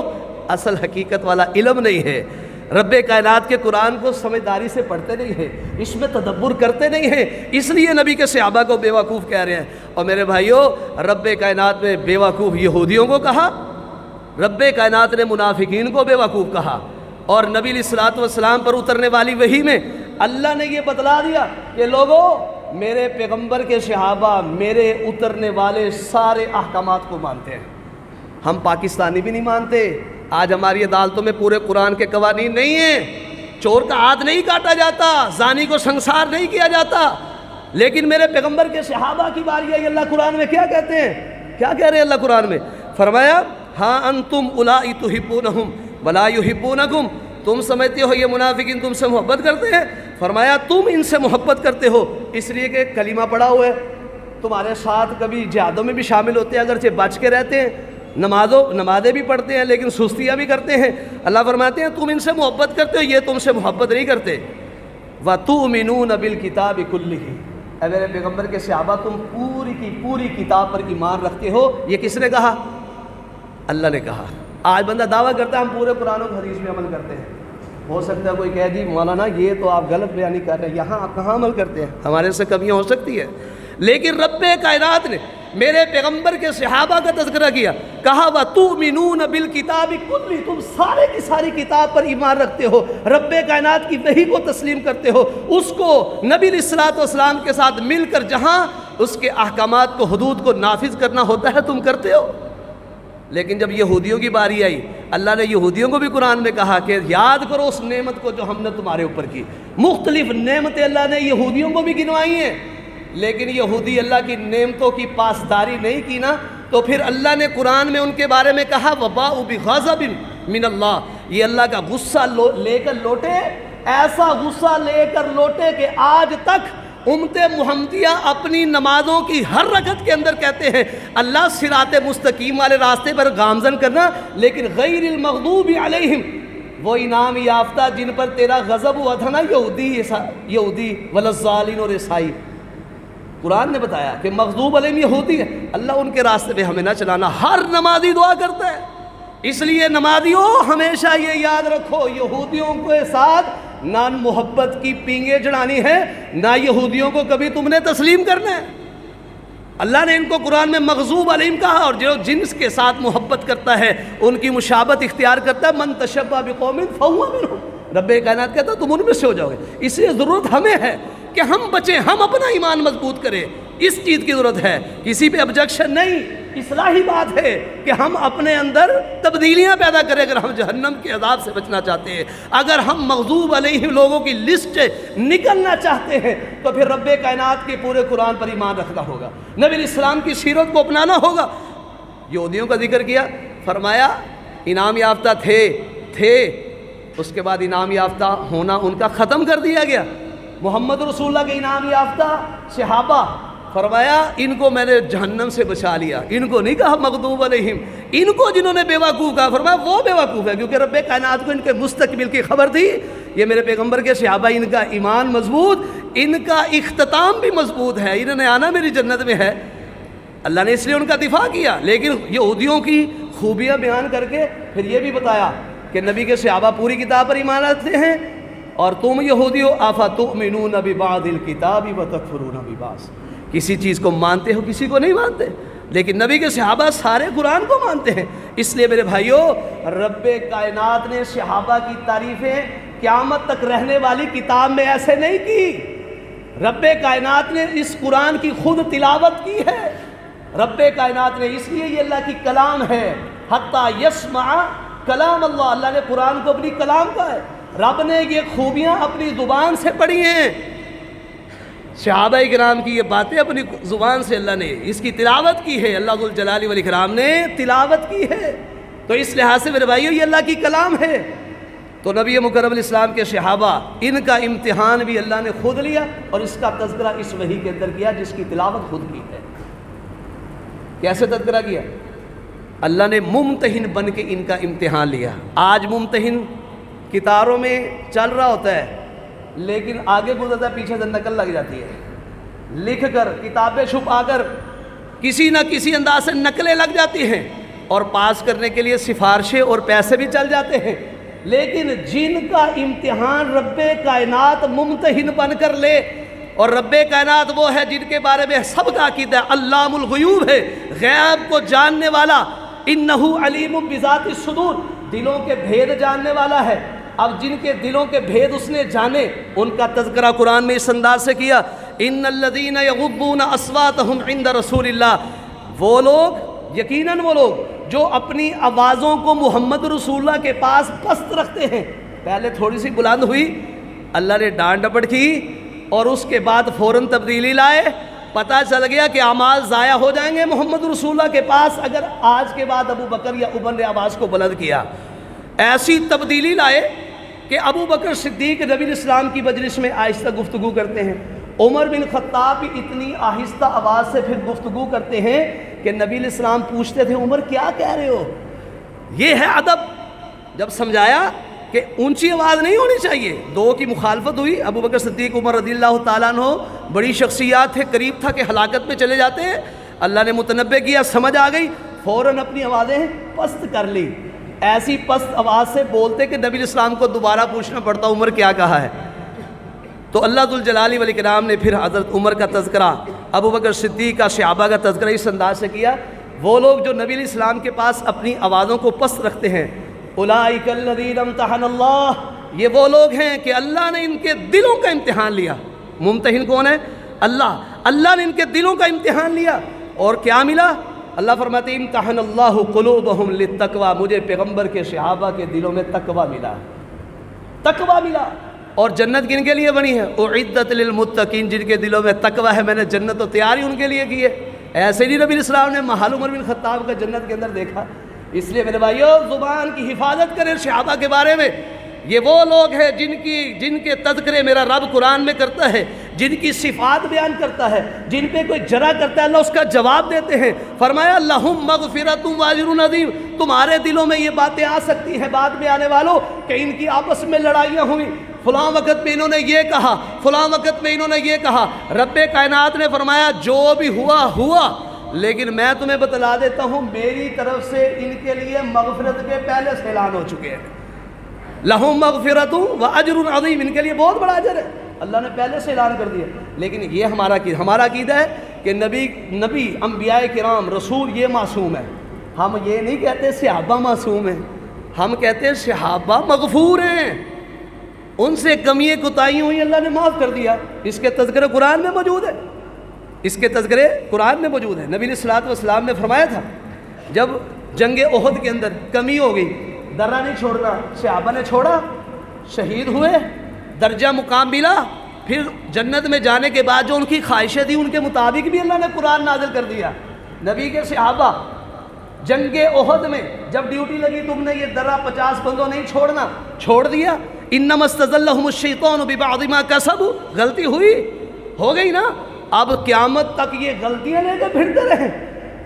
اصل حقیقت والا علم نہیں ہے. رب کائنات کے قرآن کو سمجھداری سے پڑھتے نہیں ہیں، اس میں تدبر کرتے نہیں ہیں، اس لیے نبی کے صحابہ کو بیوقوف کہہ رہے ہیں. اور میرے بھائیوں، رب کائنات نے بیوقوف یہودیوں کو کہا، رب کائنات نے منافقین کو بیوقوف کہا، اور نبی علیہ الصلوۃ والسلام پر اترنے والی وحی میں اللہ نے یہ بتلا دیا کہ لوگوں، میرے پیغمبر کے صحابہ میرے اترنے والے سارے احکامات کو مانتے ہیں. ہم پاکستانی بھی نہیں مانتے. آج ہماری عدالتوں میں پورے قرآن کے قوانین نہیں ہیں. چور کا ہاتھ نہیں کاٹا جاتا، زانی کو سنسار نہیں کیا جاتا. لیکن میرے پیغمبر کے صحابہ کی باری آئی، اللہ قرآن میں کیا کہتے ہیں؟ کیا کہہ رہے ہیں اللہ قرآن میں؟ فرمایا ہاں انتم اولائی تحبونہم ولا یحبونکم، تم سمجھتے ہو یہ منافقین تم سے محبت کرتے ہیں. فرمایا تم ان سے محبت کرتے ہو اس لیے کہ کلمہ پڑھا ہوا ہے، تمہارے ساتھ کبھی جہادوں میں بھی شامل ہوتے ہیں، اگرچہ بچ کے رہتے ہیں، نمازیں بھی پڑھتے ہیں لیکن سستیاں بھی کرتے ہیں. اللہ فرماتے ہیں تم ان سے محبت کرتے ہو، یہ تم سے محبت نہیں کرتے. وَتُؤْمِنُونَ بِالْكِتَابِ كُلِّهِ، اے میرے پیغمبر کے صحابہ تم پوری کی پوری کتاب پر ایمان رکھتے ہو. یہ کس نے کہا؟ اللہ نے کہا. آج بندہ دعویٰ کرتا ہے ہم پورے قرآن و حدیث میں عمل کرتے ہیں. ہو سکتا ہے کوئی کہہ دی مولانا یہ تو آپ غلط بیانی کر رہے ہیں، یہاں آپ کہاں عمل کرتے ہیں؟ ہمارے سے کمیاں ہو سکتی ہے، لیکن رب کائنات نے میرے پیغمبر کے صحابہ کا تذکرہ کیا، کہا وَتُؤْمِنُونَ بِالْكِتَابِ كُلِّهِ، تم سارے کی ساری کتاب پر ایمان رکھتے ہو، رب کائنات کی وحی کو تسلیم کرتے ہو، اس کو نبی علیہ الصلوۃ والسلام کے ساتھ مل کر جہاں اس کے احکامات کو حدود کو نافذ کرنا ہوتا ہے تم کرتے ہو. لیکن جب یہودیوں کی باری آئی، اللہ نے یہودیوں کو بھی قرآن میں کہا کہ یاد کرو اس نعمت کو جو ہم نے تمہارے اوپر کی. مختلف نعمتیں اللہ نے یہودیوں کو بھی گنوائی ہیں، لیکن یہودی اللہ کی نعمتوں کی پاسداری نہیں کی نا، تو پھر اللہ نے قرآن میں ان کے بارے میں کہا وَبَاءُ بِغَضَبٍ مِّنَ اللَّهِ، یہ اللہ کا غصہ لے کر لوٹے، ایسا غصہ لے کر لوٹے کہ آج تک امت محمدیہ اپنی نمازوں کی ہر رکعت کے اندر کہتے ہیں اللہ صراط مستقیم والے راستے پر گامزن کرنا، لیکن غیر المغضوب علیہم، وہ انعام یافتہ جن پر تیرا غضب ہوا تھا نا، یہودی والضالین اور عیسائی. قرآن نے بتایا کہ مغضوب علیہم یہودی ہے، اللہ ان کے راستے پہ ہمیں نہ چلانا. ہر نمازی دعا کرتا ہے. اس لیے نمازیوں ہمیشہ یہ یاد رکھو، یہودیوں کے ساتھ نہ محبت کی پینگیں چڑھانی ہے، نہ یہودیوں کو کبھی تم نے تسلیم کرنا ہے. اللہ نے ان کو قرآن میں مغضوب علیہم کہا، اور جو جنس کے ساتھ محبت کرتا ہے ان کی مشابہت اختیار کرتا ہے، من تشبہ بقوم فہو منہم، رب کائنات کہتا ہے تم ان میں سے ہو جاؤ گے. اس لیے ضرورت ہمیں ہے کہ ہم بچیں، ہم اپنا ایمان مضبوط کریں. اس چیز کی ضرورت ہے، کسی پہ آبجیکشن نہیں، اصلاحی بات ہے کہ ہم اپنے اندر تبدیلیاں پیدا کریں اگر ہم جہنم کے عذاب سے بچنا چاہتے ہیں. اگر ہم مغضوب علیہم لوگوں کی لسٹ نکلنا چاہتے ہیں تو پھر رب کائنات کے پورے قرآن پر ایمان رکھنا ہوگا، نبی علیہ السلام کی سیرت کو اپنانا ہوگا. یہودیوں کا ذکر کیا، فرمایا انعام یافتہ تھے، اس کے بعد انعام یافتہ ہونا ان کا ختم کر دیا گیا. محمد رسول اللہ کے انعام یافتہ صحابہ، فرمایا ان کو میں نے جہنم سے بچا لیا. ان کو نہیں کہا مغضوب علیہم، ان کو جنہوں نے بیوقوف کہا فرمایا وہ بیوقوف ہے، کیونکہ رب کائنات کو ان کے مستقبل کی خبر تھی. یہ میرے پیغمبر کے صحابہ، ان کا ایمان مضبوط، ان کا اختتام بھی مضبوط ہے، انہوں نے آنا میری جنت میں ہے. اللہ نے اس لیے ان کا دفاع کیا. لیکن یہودیوں کی خوبیاں بیان کر کے پھر یہ بھی بتایا کہ نبی کے صحابہ پوری کتاب پر ایمان رکھتے ہیں، اور تم یہودیو افتؤمنون ببعض الکتاب وتکفرون ببعض، کسی چیز کو مانتے ہو کسی کو نہیں مانتے. لیکن نبی کے صحابہ سارے قرآن کو مانتے ہیں. اس لیے میرے بھائیوں، رب کائنات نے صحابہ کی تعریفیں قیامت تک رہنے والی کتاب میں ایسے نہیں کی. رب کائنات نے اس قرآن کی خود تلاوت کی ہے. رب کائنات نے، اس لیے یہ اللہ کی کلام ہے، حتی یسمع کلام اللہ، اللہ نے قرآن کو اپنی کلام کہا ہے. رب نے یہ خوبیاں اپنی زبان سے پڑھی ہیں. صحابہ کرام کی یہ باتیں اپنی زبان سے اللہ نے اس کی تلاوت کی ہے، اللہ ذوالجلال والاکرام نے تلاوت کی ہے. تو اس لحاظ سے میرے بھائیو یہ اللہ کی کلام ہے. تو نبی مکرم علیہ السلام کے صحابہ، ان کا امتحان بھی اللہ نے خود لیا، اور اس کا تذکرہ اس وحی کے اندر کیا جس کی تلاوت خود کی ہے. کیسے تذکرہ کیا؟ اللہ نے ممتحن بن کے ان کا امتحان لیا. آج ممتحن کتاروں میں چل رہا ہوتا ہے لیکن آگے گزرتا ہے پیچھے سے نقل لگ جاتی ہے، لکھ کر کتابیں چھپا کر کسی نہ کسی انداز سے نقلیں لگ جاتی ہیں اور پاس کرنے کے لیے سفارشیں اور پیسے بھی چل جاتے ہیں، لیکن جن کا امتحان رب کائنات ممتحن بن کر لے، اور رب کائنات وہ ہے جن کے بارے میں سب کا عقیدہ ہے علام الغیوب ہے، غیب کو جاننے والا، انہ علیم بذات الصدور، دلوں کے بھید جاننے والا ہے۔ اب جن کے دلوں کے بھید اس نے جانے ان کا تذکرہ قرآن میں اس انداز سے کیا، ان الذین یغضون اصواتهم عند رسول اللہ، وہ لوگ یقیناً وہ لوگ جو اپنی آوازوں کو محمد رسول اللہ کے پاس پست رکھتے ہیں۔ پہلے تھوڑی سی بلند ہوئی، اللہ نے ڈانٹ ڈپٹ کی اور اس کے بعد فوراً تبدیلی لائے، پتہ چل گیا کہ اعمال ضائع ہو جائیں گے محمد رسول اللہ کے پاس اگر آج کے بعد ابو بکر یا عمر نے آواز کو بلند کیا۔ ایسی تبدیلی لائے کہ ابو بکر صدیق نبی اسلام کی مجلس میں آہستہ گفتگو کرتے ہیں، عمر بن خطاب بھی اتنی آہستہ آواز سے پھر گفتگو کرتے ہیں کہ نبی الاسلام پوچھتے تھے عمر کیا کہہ رہے ہو؟ یہ ہے ادب۔ جب سمجھایا کہ اونچی آواز نہیں ہونی چاہیے، دو کی مخالفت ہوئی، ابو بکر صدیق عمر رضی اللہ تعالیٰ عنہ بڑی شخصیات تھے، قریب تھا کہ ہلاکت میں چلے جاتے ہیں، اللہ نے متنبہ کیا، سمجھ آ گئی، فوراً اپنی آوازیں پست کر لی، ایسی پست آواز سے بولتے کہ نبی الاسلام کو دوبارہ پوچھنا پڑتا عمر کیا کہا ہے۔ تو اللہ ذوالجلال والاکرام نے پھر حضرت عمر کا تذکرہ، ابو بکر صدیق کا، صحابہ کا تذکرہ اس انداز سے کیا، وہ لوگ جو نبی علیہ السلام کے پاس اپنی آوازوں کو پست رکھتے ہیں، اولئک الذین امتحن اللہ، یہ وہ لوگ ہیں کہ اللہ نے ان کے دلوں کا امتحان لیا۔ ممتحن کون ہے؟ اللہ نے ان کے دلوں کا امتحان لیا، اور کیا ملا؟ اللہ فرماتے ہیں امتحن اللہ قلوبہم للتقوی، مجھے پیغمبر کے صحابہ کے دلوں میں تقوی ملا، تقوی ملا۔ اور جنت کن کے لیے بنی ہے؟ اعدت للمتقین، جن کے دلوں میں تقوی ہے میں نے جنت تو تیاری ان کے لیے کی ہے۔ ایسے نہیں نبی علیہ السلام نے محل عمر بن خطاب کا جنت کے اندر دیکھا۔ اس لیے میرے بھائیو زبان کی حفاظت کریں صحابہ کے بارے میں، یہ وہ لوگ ہیں جن کے تذکرے میرا رب قرآن میں کرتا ہے، جن کی صفات بیان کرتا ہے، جن پہ کوئی جرح کرتا ہے اللہ اس کا جواب دیتے ہیں۔ فرمایا لہم مغفرۃ واجر عظیم، تمہارے دلوں میں یہ باتیں آ سکتی ہیں بعد میں آنے والوں کہ ان کی آپس میں لڑائیاں ہوئیں، فلاں وقت میں انہوں نے یہ کہا، فلاں وقت میں انہوں نے یہ کہا۔ رب کائنات نے فرمایا جو بھی ہوا ہوا، لیکن میں تمہیں بتلا دیتا ہوں میری طرف سے ان کے لیے مغفرت کے پہلے سے اعلان ہو چکے ہیں۔ لہم مغفرۃ واجر عظیم، ان کے لیے بہت بڑا اجر ہے، اللہ نے پہلے سے اعلان کر دیا۔ لیکن یہ ہمارا عقیدہ ہے کہ نبی انبیاء کرام رسول یہ معصوم ہے۔ ہم یہ نہیں کہتے صحابہ معصوم ہیں، ہم کہتے ہیں صحابہ مغفور ہیں، ان سے کمیاں کوتاہیاں ہوئی اللہ نے معاف کر دیا۔ اس کے تذکرے قرآن میں موجود ہے، اس کے تذکرے قرآن میں موجود ہے۔ نبی صلی اللہ علیہ وسلم نے فرمایا تھا جب جنگ احد کے اندر کمی ہو گئی، درہ نہیں چھوڑنا، صحابہ نے چھوڑا، شہید ہوئے، درجہ مقام ملا، پھر جنت میں جانے کے بعد جو ان کی خواہشیں تھیں ان کے مطابق بھی اللہ نے قرآن نازل کر دیا۔ نبی کے صحابہ جنگ احد میں جب ڈیوٹی لگی تم نے یہ درہ 50 بندوں نہیں چھوڑنا، چھوڑ دیا۔ انما استزلهم الشیطان ببعض ما کسبوا، غلطی ہوئی، ہو گئی نا، اب قیامت تک یہ غلطیاں لے کے پھرتے رہیں،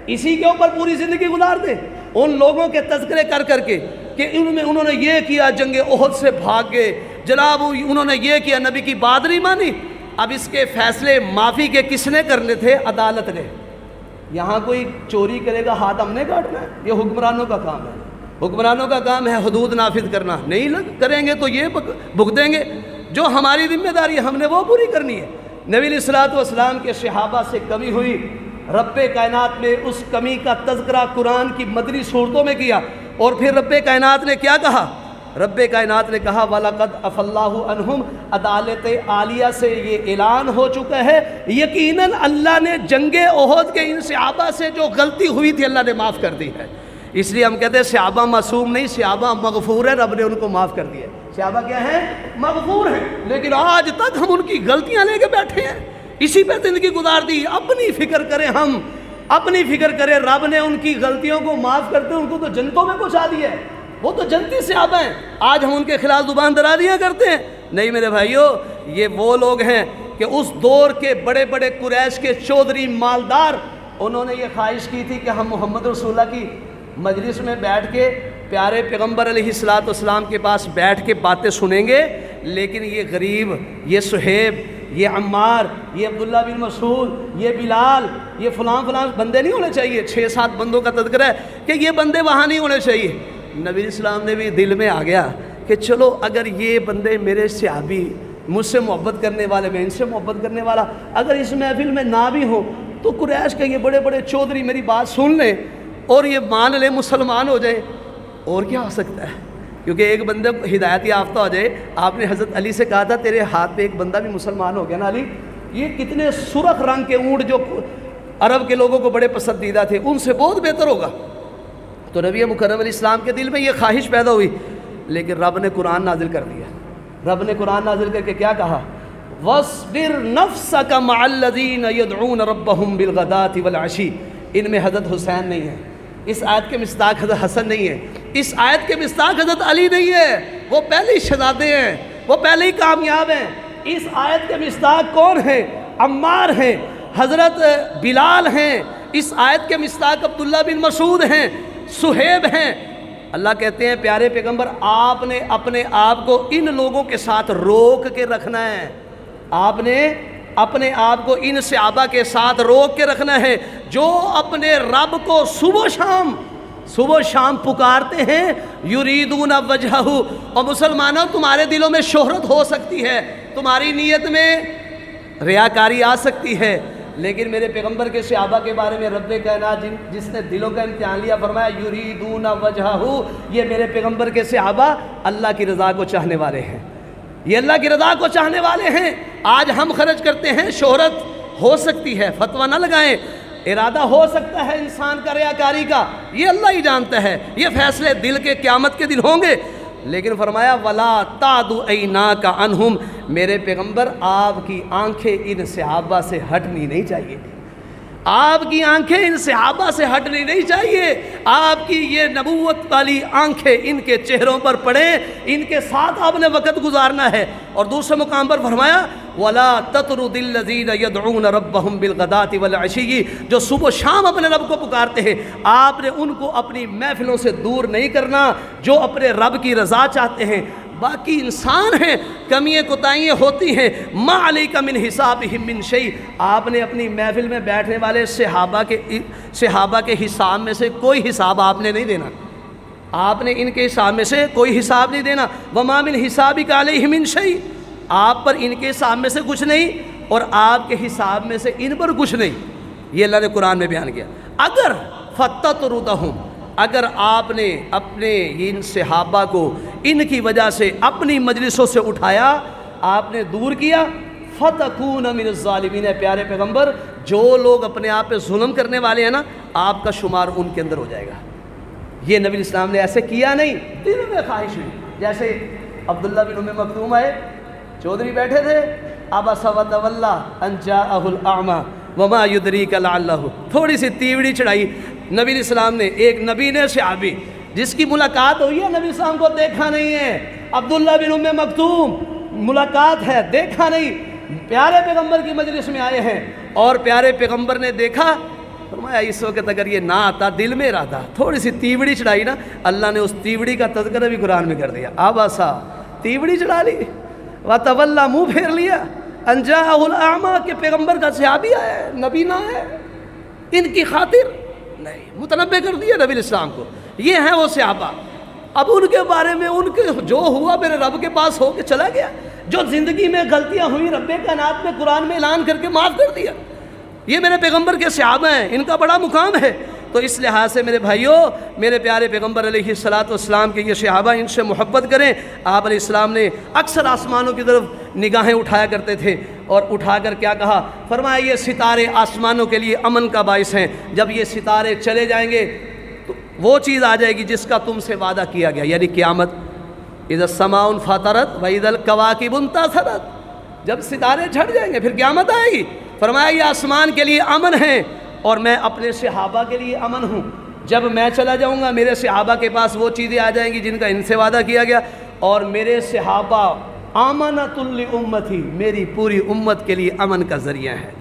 اسی کے اوپر پوری زندگی گزار دیں، ان لوگوں کے تذکرے کر کر کے کہ انہوں نے یہ کیا، جنگ احد سے بھاگ گئے جناب، انہوں نے یہ کیا، نبی کی بات نہیں مانی۔ اب اس کے فیصلے معافی کے کس نے کرنے تھے؟ عدالت نے۔ یہاں کوئی چوری کرے گا ہاتھ ہم نے کاٹنا ہے، یہ حکمرانوں کا کام ہے، حکمرانوں کا کام ہے حدود نافذ کرنا، نہیں کریں گے تو یہ بھگتیں گے، جو ہماری ذمہ داری ہے ہم نے وہ پوری کرنی ہے۔ نبی علیہ الصلوۃ والسلام کے صحابہ سے کمی ہوئی، رب کائنات نے اس کمی کا تذکرہ قرآن کی مدنی صورتوں میں کیا، اور پھر رب کائنات نے کیا کہا؟ رب کائنات نے کہا وَلَقَدْ عَفَا اللَّهُ عَنْهُمْ، عدالت عالیہ سے یہ اعلان ہو چکا ہے یقیناً اللہ نے جنگ احد کے ان صحابہ سے جو غلطی ہوئی تھی اللہ نے معاف کر دی ہے۔ اس لیے ہم کہتے ہیں صحابہ معصوم نہیں، صحابہ مغفور ہے، رب نے ان کو معاف کر دیا۔ صحابہ کیا ہیں؟ مغفور ہیں، لیکن آج تک ہم ان کی غلطیاں لے کے بیٹھے ہیں، اسی پہ زندگی گزار دی۔ اپنی فکر کریں، ہم اپنی فکر کریں، رب نے ان کی غلطیوں کو معاف کرتے ان کو تو جنتوں میں پہنچا دیا ہے، وہ تو جنتی صحابہ ہیں، آج ہم ان کے خلاف زبان درازیاں کرتے ہیں؟ نہیں میرے بھائیو، یہ وہ لوگ ہیں کہ اس دور کے بڑے بڑے قریش کے چودھری مالدار، انہوں نے یہ خواہش کی تھی کہ ہم محمد رسول اللہ کی مجلس میں بیٹھ کے پیارے پیغمبر علیہ الصلوۃ والسلام کے پاس بیٹھ کے باتیں سنیں گے، لیکن یہ غریب، یہ صہیب، یہ عمار، یہ عبداللہ بن مسعود، یہ بلال، یہ فلاں بندے نہیں ہونے چاہیے۔ 6-7 بندوں کا تذکرہ ہے کہ یہ بندے وہاں نہیں ہونے چاہیے۔ نبی اسلام نے بھی دل میں آ گیا کہ چلو اگر یہ بندے میرے صحابی، مجھ سے محبت کرنے والے، میں ان سے محبت کرنے والا، اگر اس محفل میں نہ بھی ہوں تو قریش کے یہ بڑے بڑے چودھری میری بات سن لیں اور یہ مان لیں، مسلمان ہو جائیں، اور کیا ہو سکتا ہے؟ کیونکہ ایک بندہ ہدایت یافتہ ہو جائے۔ آپ نے حضرت علی سے کہا تھا تیرے ہاتھ پہ ایک بندہ بھی مسلمان ہو گیا نا علی، یہ کتنے سرخ رنگ کے اونٹ جو عرب کے لوگوں کو بڑے پسندیدہ تھے، ان سے بہت بہتر ہوگا۔ تو نبی مکرم علیہ السلام کے دل میں یہ خواہش پیدا ہوئی، لیکن رب نے قرآن نازل کر دیا۔ رب نے قرآن نازل کر کے کیا کہا؟ وَاصْبِرْ نَفْسَكَ مَعَ الَّذِينَ يَدْعُونَ رَبَّهُمْ بِالْغَدَاةِ وَالْعَشِيِّ۔ ان میں حضرت حسین نہیں ہے، اس آیت کے مصداق حضرت حسن نہیں ہے، اس آیت کے مصداق حضرت علی نہیں ہے، وہ پہلے ہی شہزادے ہیں، وہ پہلے ہی کامیاب ہیں۔ اس آیت کے مصداق کون ہیں؟ عمار ہیں، حضرت بلال ہیں، اس آیت کے مصداق عبداللہ بن مسعود ہیں، صہیب ہیں۔ اللہ کہتے ہیں پیارے پیغمبر آپ نے اپنے آپ کو ان لوگوں کے ساتھ روک کے رکھنا ہے، آپ نے اپنے آپ کو ان صحابہ کے ساتھ روک کے رکھنا ہے جو اپنے رب کو صبح و شام پکارتے ہیں، یریدون وجہہ۔ اور مسلمانوں تمہارے دلوں میں شہرت ہو سکتی ہے، تمہاری نیت میں ریاکاری آ سکتی ہے، لیکن میرے پیغمبر کے صحابہ کے بارے میں رب کائنات جس نے دلوں کا امتحان لیا فرمایا یریدون وجہہ، یہ میرے پیغمبر کے صحابہ اللہ کی رضا کو چاہنے والے ہیں، یہ اللہ کی رضا کو چاہنے والے ہیں۔ آج ہم خرچ کرتے ہیں، شہرت ہو سکتی ہے، فتویٰ نہ لگائیں، ارادہ ہو سکتا ہے انسان کا ریاکاری کا، یہ اللہ ہی جانتا ہے، یہ فیصلے دل کے قیامت کے دن ہوں گے۔ لیکن فرمایا وَلَا تَعْدُ عَيْنَاكَ عَنْهُمْ، میرے پیغمبر آپ کی آنکھیں ان صحابہ سے ہٹنی نہیں چاہیے، آپ کی آنکھیں ان صحابہ سے ہٹنی نہیں چاہیے، آپ کی یہ نبوت والی آنکھیں ان کے چہروں پر پڑیں، ان کے ساتھ آپ نے وقت گزارنا ہے۔ اور دوسرے مقام پر فرمایا وَلَا تَطْرُدِ الَّذِينَ يَدْعُونَ رَبَّهُمْ بِالْغَدَاةِ وَالْعَشِيِّ، جو صبح و شام اپنے رب کو پکارتے ہیں، آپ نے ان کو اپنی محفلوں سے دور نہیں کرنا، جو اپنے رب کی رضا چاہتے ہیں۔ باقی انسان ہیں، کمیاں کوتاہیاں ہوتی ہیں، ما علیک من حسابہم من شیء، آپ نے اپنی محفل میں بیٹھنے والے صحابہ کے حساب میں سے کوئی حساب آپ نے نہیں دینا، آپ نے ان کے حساب میں سے کوئی حساب نہیں دینا۔ وما من حسابک علیہم من شیء، آپ پر ان کے حساب میں سے کچھ نہیں اور آپ کے حساب میں سے ان پر کچھ نہیں، یہ اللہ نے قرآن میں بیان کیا۔ اگر فتطردہم، اگر آپ نے اپنے ان صحابہ کو ان کی وجہ سے اپنی مجلسوں سے اٹھایا، آپ نے دور کیا، فتکون من الظالمین، پیارے پیغمبر جو لوگ اپنے آپ پہ ظلم کرنے والے ہیں نا، آپ کا شمار ان کے اندر ہو جائے گا۔ یہ نبی اسلام نے ایسے کیا نہیں، دل میں خواہش ہوئی۔ جیسے عبداللہ بن ام مکتوم آئے، چودھری بیٹھے تھے، عبس وتولی ان جاءہ الاعمی وما یدریک لعلہ، تھوڑی سی تیوڑی چڑھائی نبی السلام نے، ایک نبی نے صحابی جس کی ملاقات ہوئی ہے، نبی السلام کو دیکھا نہیں ہے، عبداللہ بن ام مکتوم ملاقات ہے، دیکھا نہیں، پیارے پیغمبر کی مجلس میں آئے ہیں اور پیارے پیغمبر نے دیکھا، فرمایا اس وقت اگر یہ نہ آتا، دل میں ارادہ تھوڑی سی تیوڑی چڑھائی نا، اللہ نے اس تیوڑی کا تذکرہ بھی قرآن میں کر دیا، آباسا، تیوڑی چڑھا لی، وتولی، منہ پھیر لیا، ان جاءہ الاعمی، کہ پیغمبر کا صحابی آیا ہے، نبی نہ ہے، ان کی خاطر نہیں، متنبہ کر دیا نبی الاسلام کو، یہ ہیں وہ صحابہ۔ اب ان کے بارے میں ان کے جو ہوا میرے رب کے پاس ہو کے چلا گیا، جو زندگی میں غلطیاں ہوئی رب کائنات میں قرآن میں اعلان کر کے معاف کر دیا، یہ میرے پیغمبر کے صحابہ ہیں، ان کا بڑا مقام ہے۔ تو اس لحاظ سے میرے بھائیوں، میرے پیارے پیغمبر علیہ الصلوۃ والسلام کے یہ صحابہ، ان سے محبت کریں۔ آپ علیہ السلام نے اکثر آسمانوں کی طرف نگاہیں اٹھایا کرتے تھے اور اٹھا کر کیا کہا؟ فرمایا یہ ستارے آسمانوں کے لیے امن کا باعث ہیں، جب یہ ستارے چلے جائیں گے تو وہ چیز آ جائے گی جس کا تم سے وعدہ کیا گیا، یعنی قیامت۔ اذا السماء انفطرت واذا الکواکب انتثرت، جب ستارے جھٹ جائیں گے پھر قیامت آئے گی۔ فرمایا یہ آسمان کے لیے امن ہے اور میں اپنے صحابہ کے لیے امن ہوں، جب میں چلا جاؤں گا میرے صحابہ کے پاس وہ چیزیں آ جائیں گی جن کا ان سے وعدہ کیا گیا، اور میرے صحابہ آمنۃ لامتی، میری پوری امت کے لیے امن کا ذریعہ ہے۔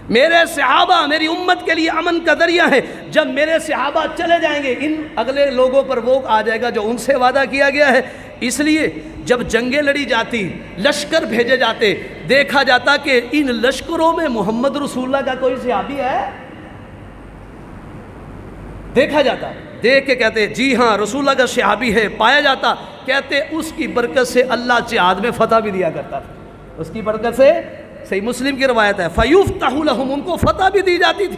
میرے صحابہ میری امت کے لیے امن کا ذریعہ ہے. جب میرے صحابہ چلے جائیں گے ان اگلے لوگوں پر وہ آ جائے گا جو ان سے وعدہ کیا گیا ہے. اس لیے جب جنگیں لڑی جاتی، لشکر بھیجے جاتے، دیکھا جاتا کہ ان لشکروں میں محمد رسول اللہ کا کوئی صحابی ہے، دیکھا جاتا، دیکھ کے کہتے جی ہاں رسول اللہ کا صحابی ہے، پایا جاتا، کہتے اس کی برکت سے اللہ جہاد میں فتح بھی دیا کرتا تھا. اس کی برکت سے، صحیح مسلم کی روایت ہے، فَيُفْتَحُ لَهُمْ، ان کو فتح بھی دی جاتی تھی.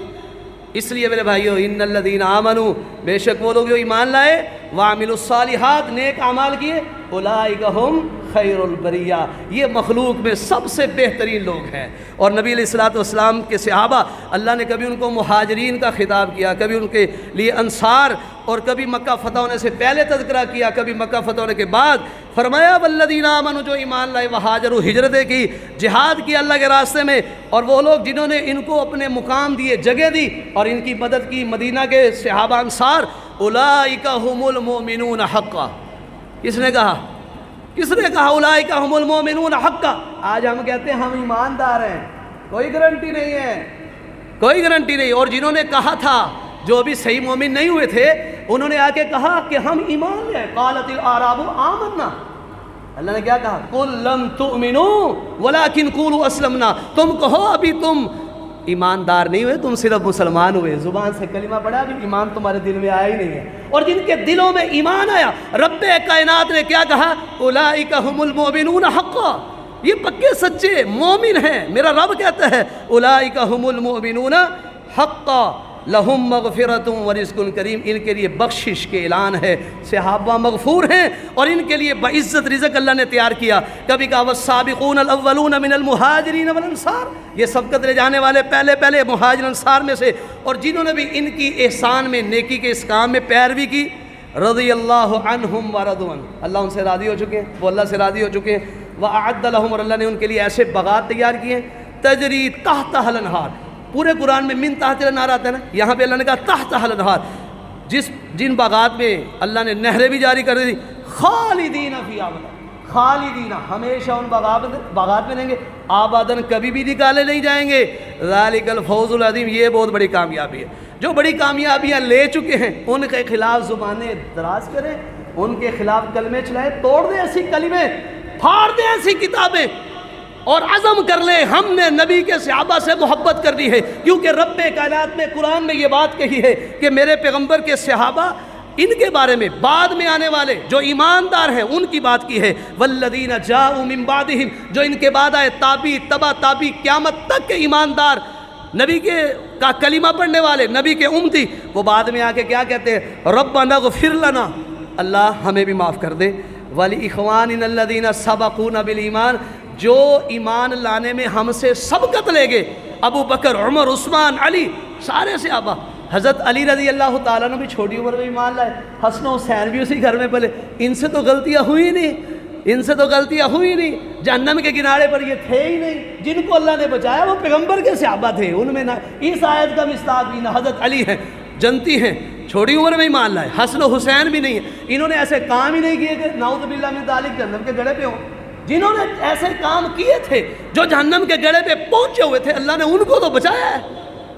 اس لیے میرے بھائیو، ان الذین آمنوا، بے شک وہ لوگ جو ایمان لائے، وعملوا الصالحات، نیک اعمال کیے، اولئک ہم خیر البریہ، یہ مخلوق میں سب سے بہترین لوگ ہیں. اور نبی علیہ الصلوۃ والسلام کے صحابہ، اللہ نے کبھی ان کو مہاجرین کا خطاب کیا، کبھی ان کے لیے انصار، اور کبھی مکہ فتح ہونے سے پہلے تذکرہ کیا، کبھی مکہ فتح ہونے کے بعد. فرمایا والذین آمنوا، جو ایمان لائے، وہاجروا، ہجرتیں کی، جہاد کی اللہ کے راستے میں، اور وہ لوگ جنہوں نے ان کو اپنے مقام دیے، جگہ دی اور ان کی مدد کی، مدینہ کے صحابہ انصار، اولئک هم المؤمنون حقا. کس نے کہا؟ کس نے کہا اولئک هم المؤمنون حقا؟ آج ہم کہتے ہیں ہم ایماندار ہیں، کوئی گارنٹی نہیں ہے، کوئی گارنٹی نہیں. اور جنہوں نے کہا تھا، جو ابھی صحیح مومن نہیں ہوئے تھے، انہوں نے آ کے کہا کہ ہم ایمان لے، قالت الاعراب آمنا. اللہ نے کیا کہا؟ قل لم تؤمنوا ولکن قولوا اسلمنا، تم کہو ابھی تم ایماندار نہیں ہوئے، تم صرف مسلمان ہوئے، زبان سے کلمہ پڑھا، ابھی ایمان تمہارے دل میں آیا ہی نہیں ہے. اور جن کے دلوں میں ایمان آیا، رب کائنات نے کیا کہا؟ اولئک هم المؤمنون حقا، یہ پکے سچے مومن ہیں. میرا رب کہتا ہے اولئک هم المؤمنون حقا لہم مغفرۃ ورزق کریم، ان کے لیے بخشش کے اعلان ہے، صحابہ مغفور ہیں اور ان کے لیے بعزت رزق اللہ نے تیار کیا. کبھی کہا والسابقون الاولون من المہاجرین والانصار، یہ سبقت لے جانے والے پہلے مہاجر انصار میں سے، اور جنہوں نے بھی ان کی احسان میں، نیکی کے اس کام میں پیروی کی، رضی اللہ عنہم ورضوا عنہ، اللہ ان سے راضی ہو چکے ہیں، وہ اللہ سے راضی ہو چکے ہیں. وأعد لهم، اور اللہ نے ان کے لیے ایسے باغات تیار کیے ہیں، تجری تحتها الانہار. پورے قرآن میں من تحت الانہار آتا ہے نا، یہاں پہ اللہ نے کہا تحتها الانہار، جن باغات میں اللہ نے نہریں بھی جاری کر دی. خالدین فیہا، خالدین، ہمیشہ ان باغات میں رہیں گے، آبادن، کبھی بھی نکالے نہیں جائیں گے. ذالک الفوز العظیم، یہ بہت بڑی کامیابی ہے. جو بڑی کامیابیاں لے چکے ہیں ان کے خلاف زبانیں دراز کریں، ان کے خلاف کلمے چلائیں، توڑ دیں ایسی کلمے، پھاڑ دیں ایسی کتابیں، اور عزم کر لیں ہم نے نبی کے صحابہ سے محبت کرنی ہے. کیونکہ رب کائنات میں قرآن میں یہ بات کہی ہے کہ میرے پیغمبر کے صحابہ، ان کے بارے میں بعد میں آنے والے جو ایماندار ہیں ان کی بات کی ہے. والذین جاءوا من بعدہم، جو ان کے بعد آئے، تابعی، تبع تابعی، قیامت تک کے ایماندار، نبی کے کا کلمہ پڑھنے والے، نبی کے امتی، وہ بعد میں آ کے کیا کہتے ہیں؟ ربنا اغفر لنا، اللہ ہمیں بھی معاف کر دے. وَلِإِخْوَانِنَا الَّذِينَ سَبَقُونَا بِالْإِيمَانِ، جو ایمان لانے میں ہم سے سبقت لے گئے، ابو بکر، عمر، عثمان، علی، سارے صحابہ. حضرت علی رضی اللہ تعالیٰ نے بھی چھوٹی عمر میں ایمان لائے، حسن و حسین بھی اسی گھر میں پلے. ان سے تو غلطیاں ہوئی نہیں، ان سے تو غلطیاں ہوئی نہیں، جہنم کے کنارے پر یہ تھے ہی نہیں. جن کو اللہ نے بچایا وہ پیغمبر کے صحابہ تھے، ان میں نہ اس آیت کا مصداق بھی نہ حضرت علی ہیں، جنتی ہیں، چھوٹی عمر میں ایمان لائے. حسن و حسین بھی نہیں ہے، انہوں نے ایسے کام ہی نہیں کیے کہ نعوذ باللہ من ذالک جہنم کے گڑھے پہ ہوں. جنہوں نے ایسے کام کیے تھے، جو جہنم کے گڑھے پہ پہنچے ہوئے تھے، اللہ نے ان کو تو بچایا ہے.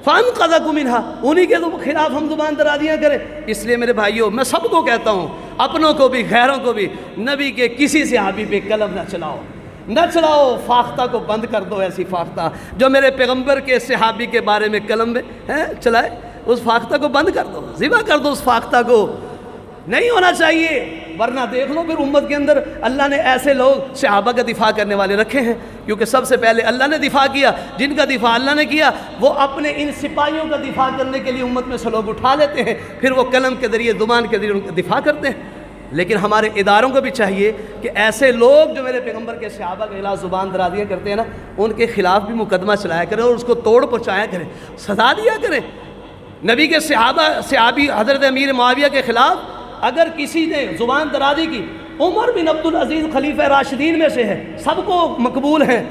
فَأَنْقَذَكُم مِنْهَا، انہی کے خلاف ہم زبان درازیاں کریں. اس لیے میرے بھائیوں، میں سب کو کہتا ہوں، اپنوں کو بھی غیروں کو بھی، نبی کے کسی صحابی پہ قلم نہ چلاؤ، نہ چلاؤ. فاختہ کو بند کر دو، ایسی فاختہ جو میرے پیغمبر کے صحابی کے بارے میں قلم میں چلائے، اس فاختہ کو بند کر دو، ذبح کر دو اس فاختہ کو. نہیں ہونا چاہیے، ورنہ دیکھ لو پھر امت کے اندر اللہ نے ایسے لوگ صحابہ کا دفاع کرنے والے رکھے ہیں. کیونکہ سب سے پہلے اللہ نے دفاع کیا، جن کا دفاع اللہ نے کیا وہ اپنے ان سپاہیوں کا دفاع کرنے کے لیے امت میں سے لوگ اٹھا لیتے ہیں، پھر وہ قلم کے ذریعے، زبان کے ذریعے ان کا دفاع کرتے ہیں. لیکن ہمارے اداروں کو بھی چاہیے کہ ایسے لوگ جو میرے پیغمبر کے صحابہ کے خلاف زبان درازیاں کرتے ہیں نا، ان کے خلاف بھی مقدمہ چلایا کریں اور اس کو توڑ پہنچایا کریں، سزا دیا کریں. نبی کے صحابی حضرت امیر معاویہ کے خلاف اگر کسی نے زبان درازی کی، عمر بن عبدالعزیز خلیفہ راشدین میں سے ہے، سب کو مقبول ہیں،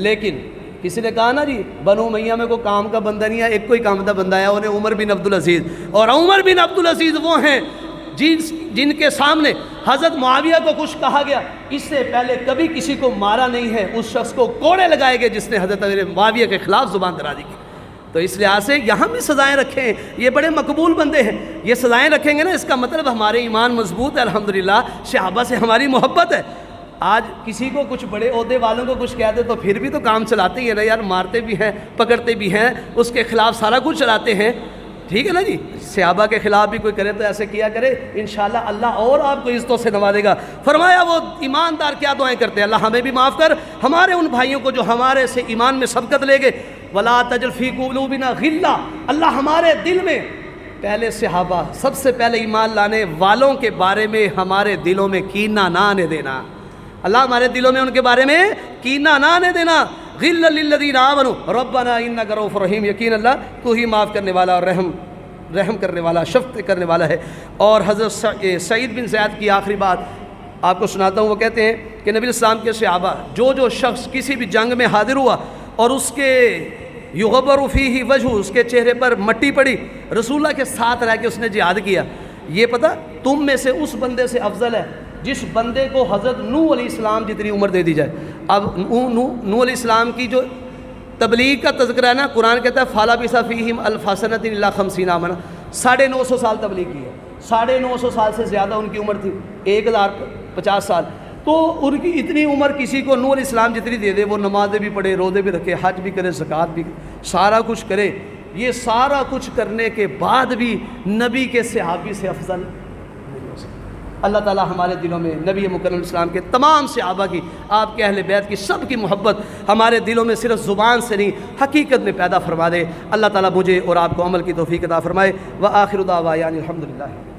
لیکن کسی نے کہا نا جی بنو امیہ میں کوئی کام کا بندہ نہیں ہے، ایک کوئی کام کا بندہ ہے، انہیں عمر بن عبدالعزیز. اور عمر بن عبدالعزیز وہ ہیں جن کے سامنے حضرت معاویہ کو کچھ کہا گیا، اس سے پہلے کبھی کسی کو مارا نہیں ہے، اس شخص کو کوڑے لگائے گئے جس نے حضرت معاویہ کے خلاف زبان درازی کی۔ تو اس لحاظ سے یہاں بھی سزائیں رکھیں، یہ بڑے مقبول بندے ہیں، یہ سزائیں رکھیں گے نا، اس کا مطلب ہمارے ایمان مضبوط ہے، الحمدللہ صحابہ سے ہماری محبت ہے۔ آج کسی کو کچھ بڑے عہدے والوں کو کچھ کہتے تو پھر بھی تو کام چلاتے ہی ہیں نا یار، مارتے بھی ہیں، پکڑتے بھی ہیں، اس کے خلاف سارا کچھ چلاتے ہیں، ٹھیک ہے نا جی۔ صحابہ کے خلاف بھی کوئی کرے تو ایسے کیا کرے، انشاءاللہ اللہ اور آپ کو عزتوں سے نوازے گا۔ فرمایا وہ ایماندار کیا دعائیں کرتے ہیں، اللہ ہمیں بھی معاف کر، ہمارے ان بھائیوں کو جو ہمارے سے ایمان میں سبقت لے گئے، وَلَا تَجْعَلْ فِي قُلُوبِنَا غِلًّا، اللہ ہمارے دل میں پہلے صحابہ سب سے پہلے ایمان لانے والوں کے بارے میں ہمارے دلوں میں کینہ نہ آنے دینا، اللہ ہمارے دلوں میں ان کے بارے میں کینہ نہ آنے دینا۔ غِلًّا لِلَّذِينَ آمَنُوا رَبَّنَا إِنَّكَ رَءُوفٌ رَحِيمٌ، یقین اللہ تو ہی معاف کرنے والا اور رحم کرنے والا، شفقت کرنے والا ہے۔ اور حضرت سعید بن زید کی آخری بات آپ کو سناتا ہوں، وہ کہتے ہیں کہ نبی السلام کے صحابہ جو شخص کسی بھی جنگ میں حاضر ہوا اور اس کے یغبر فیہ وجہ، اس کے چہرے پر مٹی پڑی، رسول اللہ کے ساتھ رہ کے اس نے جہاد کیا، یہ پتہ تم میں سے اس بندے سے افضل ہے جس بندے کو حضرت نوح علیہ السلام جتنی عمر دے دی جائے۔ اب نوح علیہ السلام کی جو تبلیغ کا تذکرہ ہے نا، قرآن کہتا ہے فَلَبِثَ فِيهِمْ أَلْفَ سَنَةٍ إِلَّا 50 عاما، 950 سال تبلیغ کی ہے، 950 سال سے زیادہ ان کی عمر تھی، 1050 سال۔ تو ان کی اتنی عمر کسی کو نوح علیہ السلام جتنی دے دے، وہ نمازیں بھی پڑھے، روزے بھی رکھے، حج بھی کرے، زکوٰۃ بھی کرے، سارا کچھ کرے، یہ سارا کچھ کرنے کے بعد بھی نبی کے صحابی سے افضل نہیں ہو سکتا۔ اللہ تعالیٰ ہمارے دلوں میں نبی مکرم علیہ السلام کے تمام صحابہ کی، آپ کے اہل بیت کی سب کی محبت ہمارے دلوں میں صرف زبان سے نہیں حقیقت میں پیدا فرما دے۔ اللہ تعالیٰ مجھے اور آپ کو عمل کی توفیق عطا فرمائے۔ وآخر دعوانا الحمدللہ۔